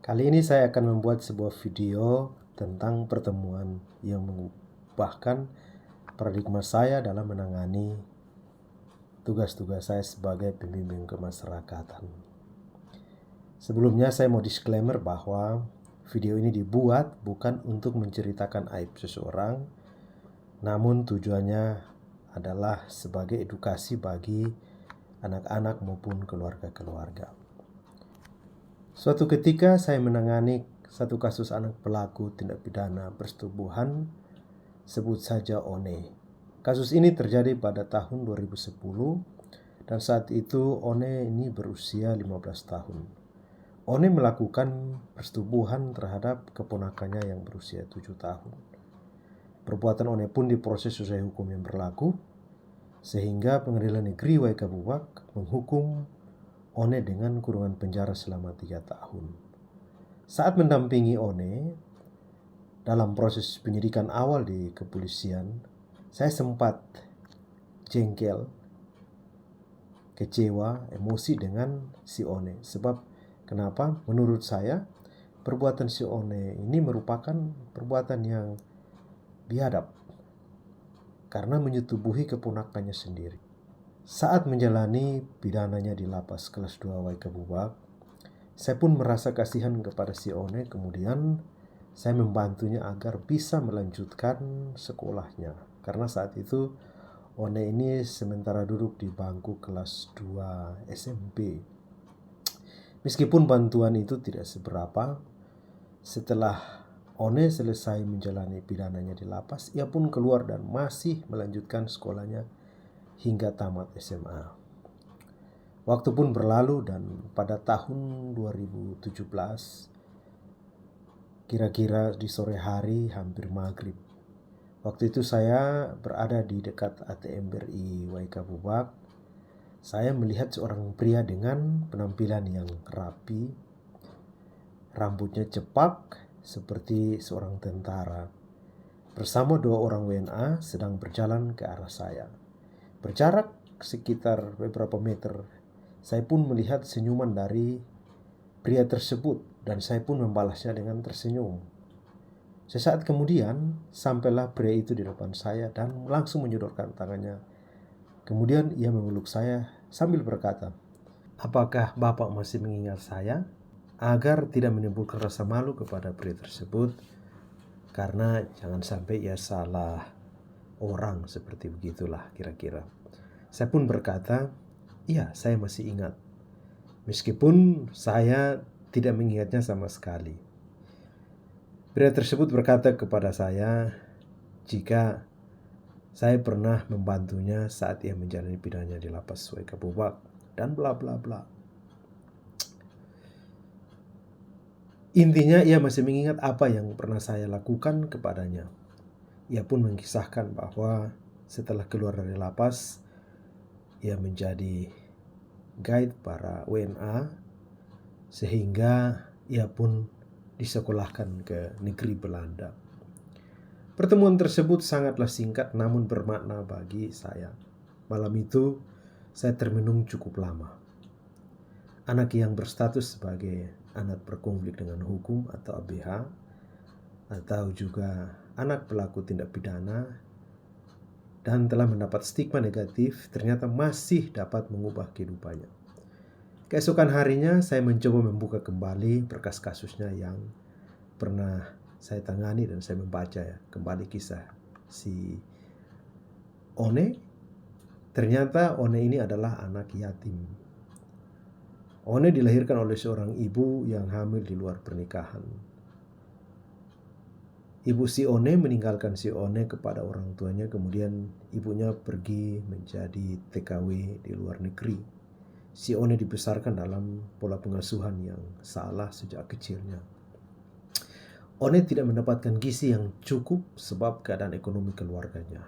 Kali ini saya akan membuat sebuah video tentang pertemuan yang mengubahkan paradigma saya dalam menangani tugas-tugas saya sebagai pembimbing kemasyarakatan. Sebelumnya saya mau disclaimer bahwa video ini dibuat bukan untuk menceritakan aib seseorang, namun tujuannya adalah sebagai edukasi bagi anak-anak maupun keluarga-keluarga. Suatu ketika saya menangani satu kasus anak pelaku tindak pidana persetubuhan, sebut saja One. Kasus ini terjadi pada tahun 2010 dan saat itu One ini berusia 15 tahun. One melakukan persetubuhan terhadap keponakannya yang berusia 7 tahun. Perbuatan One pun diproses sesuai hukum yang berlaku, sehingga Pengadilan Negeri Waikabubak menghukum One dengan kurungan penjara selama 3 tahun. Saat mendampingi One dalam proses penyidikan awal di kepolisian, saya sempat jengkel, kecewa, emosi dengan si One. Sebab kenapa? Menurut saya perbuatan si One ini merupakan perbuatan yang biadab karena menyetubuhi keponakannya sendiri. Saat menjalani pidananya di lapas kelas 2 Waikabubak, saya pun merasa kasihan kepada si One. Kemudian saya membantunya agar bisa melanjutkan sekolahnya. Karena saat itu One ini sementara duduk di bangku kelas 2 SMP. Meskipun bantuan itu tidak seberapa, setelah One selesai menjalani pidananya di lapas, ia pun keluar dan masih melanjutkan sekolahnya hingga tamat SMA. Waktu pun berlalu dan pada tahun 2017, kira-kira di sore hari hampir maghrib, waktu itu saya berada di dekat ATM BRI Waikabubak. Saya melihat seorang pria dengan penampilan yang rapi, rambutnya cepak seperti seorang tentara, bersama 2 orang WNA sedang berjalan ke arah saya. Berjarak sekitar beberapa meter, saya pun melihat senyuman dari pria tersebut dan saya pun membalasnya dengan tersenyum. Sesaat kemudian, sampailah pria itu di depan saya dan langsung menyodorkan tangannya. Kemudian ia memeluk saya sambil berkata, "Apakah Bapak masih mengingat saya?" Agar tidak menimbulkan rasa malu kepada pria tersebut, karena jangan sampai ia salah orang, seperti begitulah kira-kira. Saya pun berkata, "Iya, saya masih ingat." Meskipun saya tidak mengingatnya sama sekali. Pria tersebut berkata kepada saya jika saya pernah membantunya saat ia menjalani pidananya di lapas Waikabubak dan bla bla bla. Intinya ia masih mengingat apa yang pernah saya lakukan kepadanya. Ia pun mengisahkan bahwa setelah keluar dari lapas, ia menjadi guide para WNA sehingga ia pun disekolahkan ke negeri Belanda. Pertemuan tersebut sangatlah singkat namun bermakna bagi saya. Malam itu saya termenung cukup lama. Anak yang berstatus sebagai anak berkonflik dengan hukum atau ABH, atau juga anak pelaku tindak pidana dan telah mendapat stigma negatif, ternyata masih dapat mengubah kehidupannya. Keesokan harinya saya mencoba membuka kembali berkas kasusnya yang pernah saya tangani dan saya membaca kembali kisah si One. Ternyata One ini adalah anak yatim. One dilahirkan oleh seorang ibu yang hamil di luar pernikahan. Ibu si One meninggalkan si One kepada orang tuanya, kemudian ibunya pergi menjadi TKW di luar negeri. Si One dibesarkan dalam pola pengasuhan yang salah sejak kecilnya. One tidak mendapatkan gizi yang cukup sebab keadaan ekonomi keluarganya.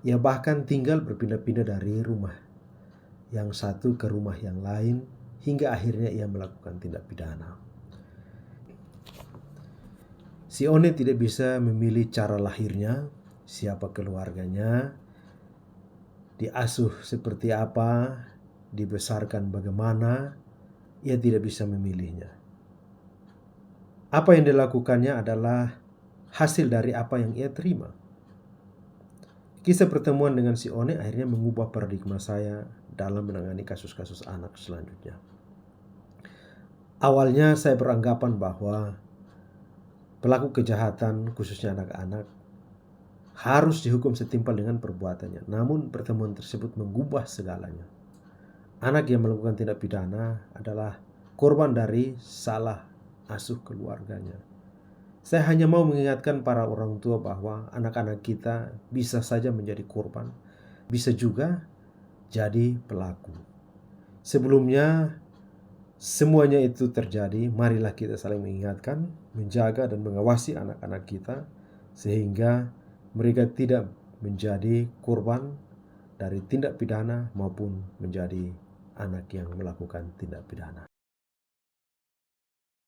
Ia bahkan tinggal berpindah-pindah dari rumah yang satu ke rumah yang lain hingga akhirnya ia melakukan tindak pidana. Si One tidak bisa memilih cara lahirnya, siapa keluarganya, diasuh seperti apa, dibesarkan bagaimana, ia tidak bisa memilihnya. Apa yang dilakukannya adalah hasil dari apa yang ia terima. Kisah pertemuan dengan si One akhirnya mengubah paradigma saya dalam menangani kasus-kasus anak selanjutnya. Awalnya saya beranggapan bahwa pelaku kejahatan, khususnya anak-anak, harus dihukum setimpal dengan perbuatannya. Namun pertemuan tersebut mengubah segalanya. Anak yang melakukan tindak pidana adalah korban dari salah asuh keluarganya. Saya hanya mau mengingatkan para orang tua bahwa anak-anak kita bisa saja menjadi korban, bisa juga jadi pelaku. Sebelumnya semuanya itu terjadi, marilah kita saling mengingatkan, menjaga dan mengawasi anak-anak kita sehingga mereka tidak menjadi korban dari tindak pidana maupun menjadi anak yang melakukan tindak pidana.